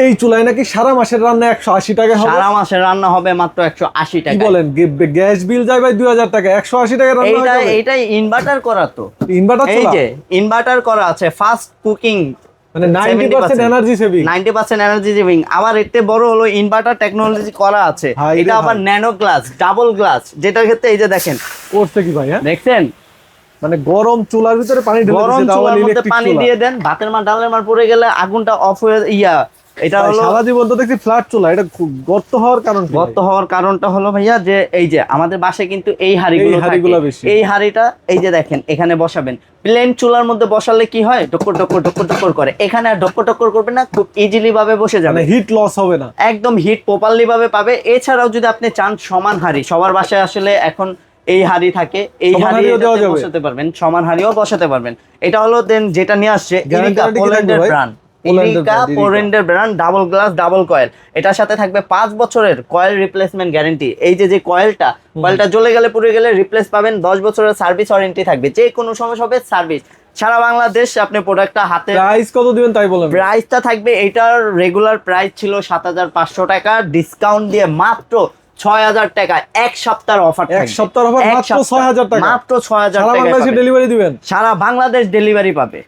এই চুলায় নাকি সারা মাসের রান্না 180 টাকা হবে। সারা মাসের রান্না হবে মাত্র 180 টাকা। কি বলেন, গ্যাস বিল যায় ভাই 2000 টাকা, 180 টাকা রান্না হয়ে যাবে। এইটাই ইনভার্টার করা তো। ইনভার্টার এই চুলা, যে ইনভার্টার করা আছে, ফাস্ট কুকিং, মানে 90% এনার্জি সেভিং। 90% energy saving. আবার এতে বড় হলো ইনভার্টার টেকনোলজি করা আছে। হাই রে এটা আবার ভাই। ন্যানো গ্লাস, ডাবল গ্লাস, যেটার ক্ষেত্রে এই যে দেখেন করছে কি ভাই, হ্যাঁ দেখছেন, মানে গরম চুলার ভিতরে পানি ঢেলে গরম দিয়েছে, তাও চুলার মধ্যে ইলেকট্রিক পানি চুলা। দিয়ে দেন, ভাতের মার ডালের মার পড়ে গেলে আগুনটা অফ হয়ে এটা ভাই, হলো সারা জীবন তো দেখছি ফ্ল্যাট চুলা, এটা গর্ত হওয়ার কারণ কি ভাই? গর্ত হওয়ার কারণটা হলো ভাইয়া যে এই যে আমাদের বাসায় কিন্তু এই হাঁড়িগুলো হাঁড়িগুলো থাকে। বেশি। এই হাঁড়িটা এই যে দেখেন এখানে বসাবেন, প্লেন চুলার মধ্যে বসালে কি হয়, ডক্কর ডক্কর ডক্কর ডক্কর করে। এখানে আর ডক্কর ডক্কর করবে না, খুব ইজিলি ভাবে বসে যাবে, মানে হিট লস হবে না, একদম হিট প্রপারলি ভাবে পাবে। এছাড়াও যদি আপনি চান সমান হাঁড়ি, সবার বাসায় আসলে এখন এই হাঁড়ি থাকে, এই সমান হাঁড়ি হাঁড়িও দেওয়া যাবে। বসাতে পারবেন, সমান হাঁড়িও বসাতে পারবেন। এটা হলো দেন যেটা নিয়ে আসছে Guarantee ইরিকা কি থাকবে পোল্যান্ডের ভাই? ব্র্যান্ড, পোল্যান্ডের ইরিকা brand, ইরিকা। পোল্যান্ডের brand, double glass double coil. এটার সাথে থাকবে 5 বছরের কয়েল রিপ্লেসমেন্ট গ্যারান্টি। এই যে কয়েলটা জ্বলে গেলে পুড়ে গেলে রিপ্লেস পাবেন, 10 বছরের সার্ভিস ওয়ারেন্টি থাকবে, যে কোনো সমস্যা হবে সার্ভিস। সারা বাংলাদেশ আপনি প্রোডাক্টটা হাতে। প্রাইস কত দিবেন তাই বলেন? প্রাইসটা থাকবে, এটার রেগুলার প্রাইস ছিল 7500 টাকা, ডিসকাউন্ট দিয়ে মাত্র 6000 টাকা। এক সপ্তাহের অফার, এক সপ্তাহের অফার, মাত্র 6000 টাকা, মাত্র 6000 সারা টাকা বাংলাদেশে ডেলিভারি দিবেন। সারা বাংলাদেশ ডেলিভারি পাবে।